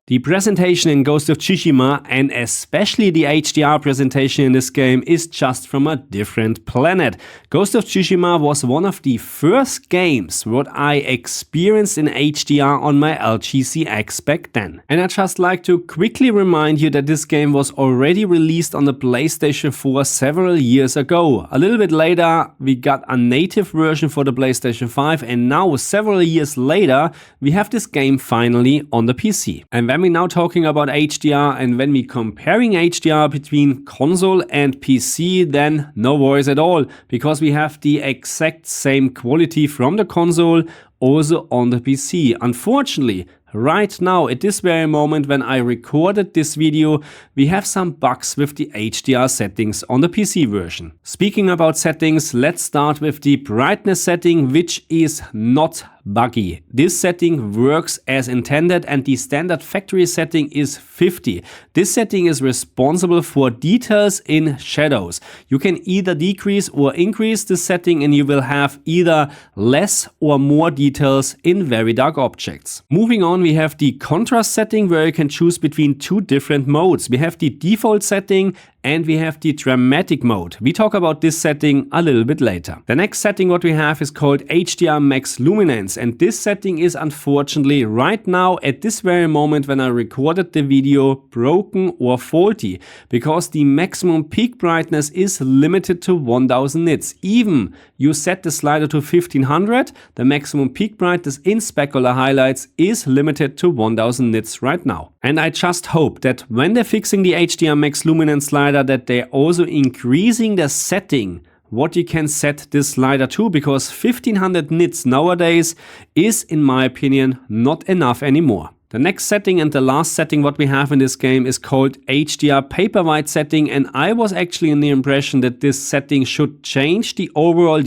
The presentation in Ghost of Tsushima, and especially the HDR presentation in this game, is just from a different planet. Ghost of Tsushima was one of the first games what I experienced in HDR on my LG CX back then. And I'd just like to quickly remind you that this game was already released on the PlayStation 4 several years ago. A little bit later we got a native version for the PlayStation 5, and now several years later we have this game finally on the PC. And when we're now talking about HDR and when we're comparing HDR between console and PC, then no worries at all, because we have the exact same quality from the console also on the PC. Unfortunately, right now, at this very moment when I recorded this video, we have some bugs with the HDR settings on the PC version. Speaking about settings, let's start with the brightness setting, which is not buggy. This setting works as intended, and the standard factory setting is 50. This setting is responsible for details in shadows. You can either decrease or increase the setting and you will have either less or more details in very dark objects. Moving on, we have the contrast setting, where you can choose between two different modes. We have the default setting and we have the dramatic mode. We talk about this setting a little bit later. The next setting what we have is called HDR Max Luminance, and this setting is unfortunately right now at this very moment when I recorded the video broken or faulty, because the maximum peak brightness is limited to 1000 nits. Even you set the slider to 1500, the maximum peak brightness in specular highlights is limited to 1000 nits right now. And I just hope that when they're fixing the HDR Max Luminance slider, that they're also increasing the setting what you can set this slider to, because 1500 nits nowadays is, in my opinion, not enough anymore. The next setting and the last setting what we have in this game is called HDR Paperwhite setting, and I was actually in the impression that this setting should change the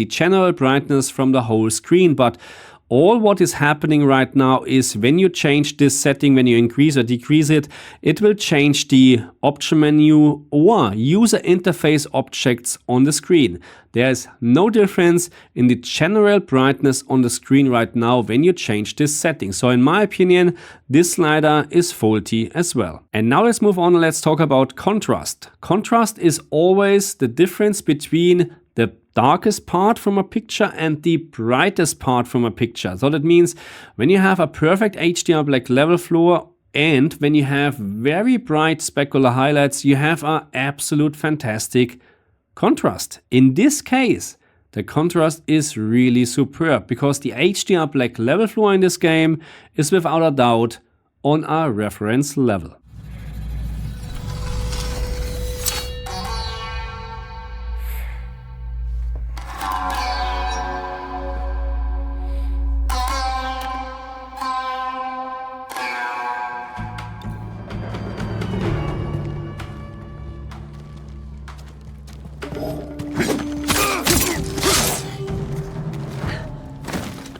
general brightness from the whole screen, but all what is happening right now is when you change this setting, when you increase or decrease it, it will change the option menu or user interface objects on the screen. There is no difference in the general brightness on the screen right now when you change this setting. So in my opinion, this slider is faulty as well. And now let's move on and let's talk about contrast. Contrast is always the difference between the darkest part from a picture and the brightest part from a picture. So that means when you have a perfect HDR black level floor and when you have very bright specular highlights, you have an absolute fantastic contrast. In this case, the contrast is really superb, because the HDR black level floor in this game is without a doubt on a reference level.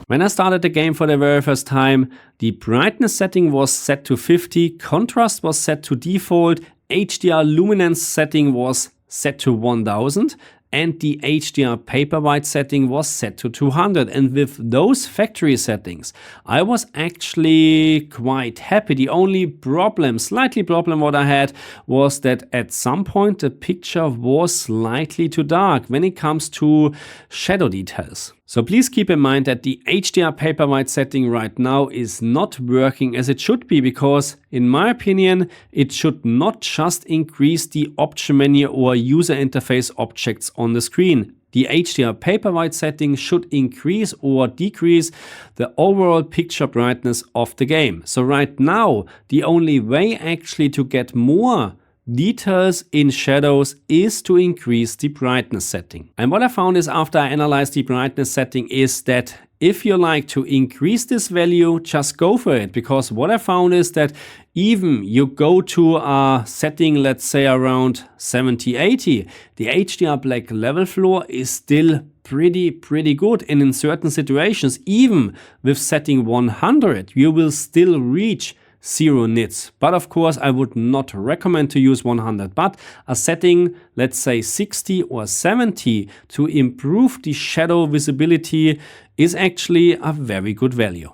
When I started the game for the very first time, the brightness setting was set to 50, contrast was set to default, HDR luminance setting was set to 1000, and the HDR Paperwhite setting was set to 200. And with those factory settings, I was actually quite happy. The only problem, slightly problem what I had, was that at some point the picture was slightly too dark when it comes to shadow details. So please keep in mind that the HDR Paperwhite setting right now is not working as it should be, because in my opinion, it should not just increase the option menu or user interface objects on the screen. The HDR Paperwhite setting should increase or decrease the overall picture brightness of the game. So right now, the only way actually to get more details in shadows is to increase the brightness setting. And what I found is, after I analyzed the brightness setting, is that if you like to increase this value, just go for it. Because what I found is that even you go to a setting, let's say around 70, 80, the HDR black level floor is still pretty good. And in certain situations, even with setting 100, you will still reach 0 nits. But of course, I would not recommend to use 100, but a setting, let's say 60 or 70, to improve the shadow visibility is actually a very good value.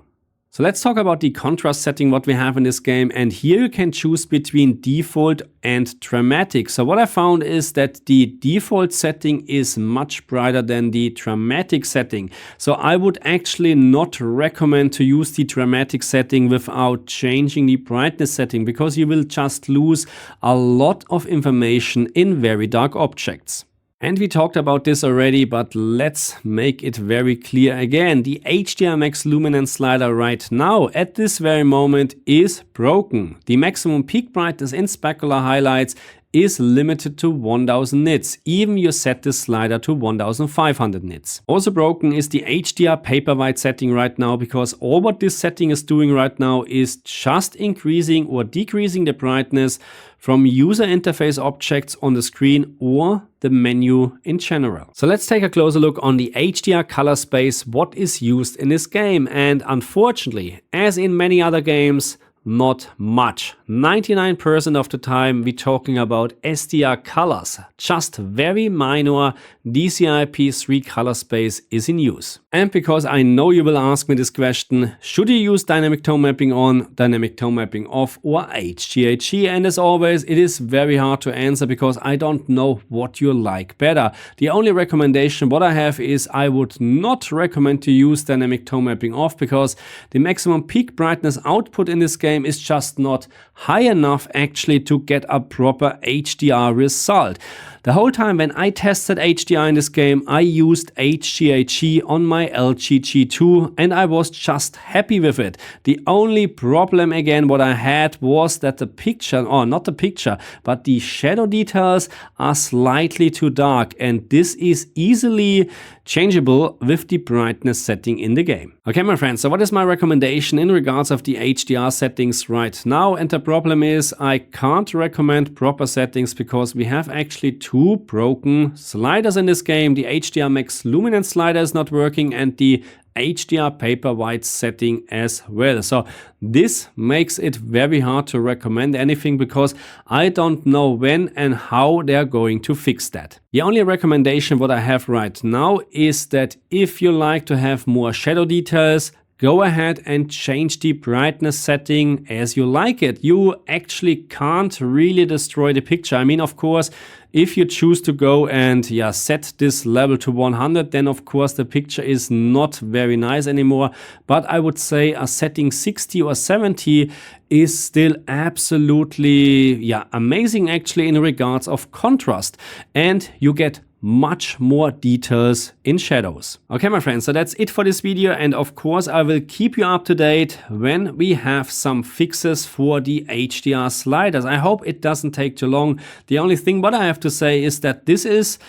So let's talk about the contrast setting what we have in this game, and here you can choose between default and dramatic. So what I found is that the default setting is much brighter than the dramatic setting. So I would actually not recommend to use the dramatic setting without changing the brightness setting, because you will just lose a lot of information in very dark objects. And we talked about this already, but let's make it very clear again. The HDR Max Luminance slider right now, at this very moment, is broken. The maximum peak brightness in specular highlights is limited to 1000 nits. Even you set this slider to 1500 nits. Also broken is the HDR paper white setting right now, because all what this setting is doing right now is just increasing or decreasing the brightness from user interface objects on the screen or the menu in general. So let's take a closer look on the HDR color space, what is used in this game. And unfortunately, as in many other games, not much. 99% of the time we're talking about SDR colors. Just very minor DCI-P3 color space is in use. And because I know you will ask me this question, should you use dynamic tone mapping on, dynamic tone mapping off, or HGHG? And as always, it is very hard to answer because I don't know what you like better. The only recommendation what I have is I would not recommend to use dynamic tone mapping off, because the maximum peak brightness output in this game is just not high enough actually to get a proper HDR result. The whole time when I tested HDR in this game, I used HGHG on my LG G2 and I was just happy with it. The only problem again what I had was that the picture, or not the picture, but the shadow details are slightly too dark, and this is easily changeable with the brightness setting in the game. Okay, my friends, so what is my recommendation in regards of the HDR settings right now? And the problem is I can't recommend proper settings because we have actually two broken sliders in this game. The HDR Max Luminance slider is not working and the HDR paper white setting as well. So this makes it very hard to recommend anything because I don't know when and how they're going to fix that. The only recommendation what I have right now is that if you like to have more shadow details, go ahead and change the brightness setting as you like it. You actually can't really destroy the picture. I mean, of course, if you choose to go and set this level to 100, then of course the picture is not very nice anymore. But I would say a setting 60 or 70 is still absolutely amazing actually in regards of contrast, and you get much more details in shadows. Okay, my friends, so that's it for this video, and of course I will keep you up to date when we have some fixes for the HDR sliders. I hope it doesn't take too long. The only thing what I have to say is that this is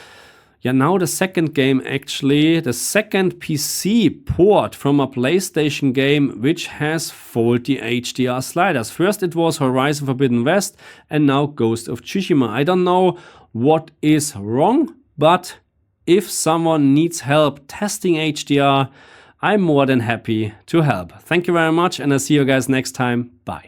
now the second game, actually the second PC port from a PlayStation game which has folded the HDR sliders. First it was Horizon Forbidden West and now Ghost of Tsushima. I don't know what is wrong, but if someone needs help testing HDR, I'm more than happy to help. Thank you very much, and I'll see you guys next time. Bye.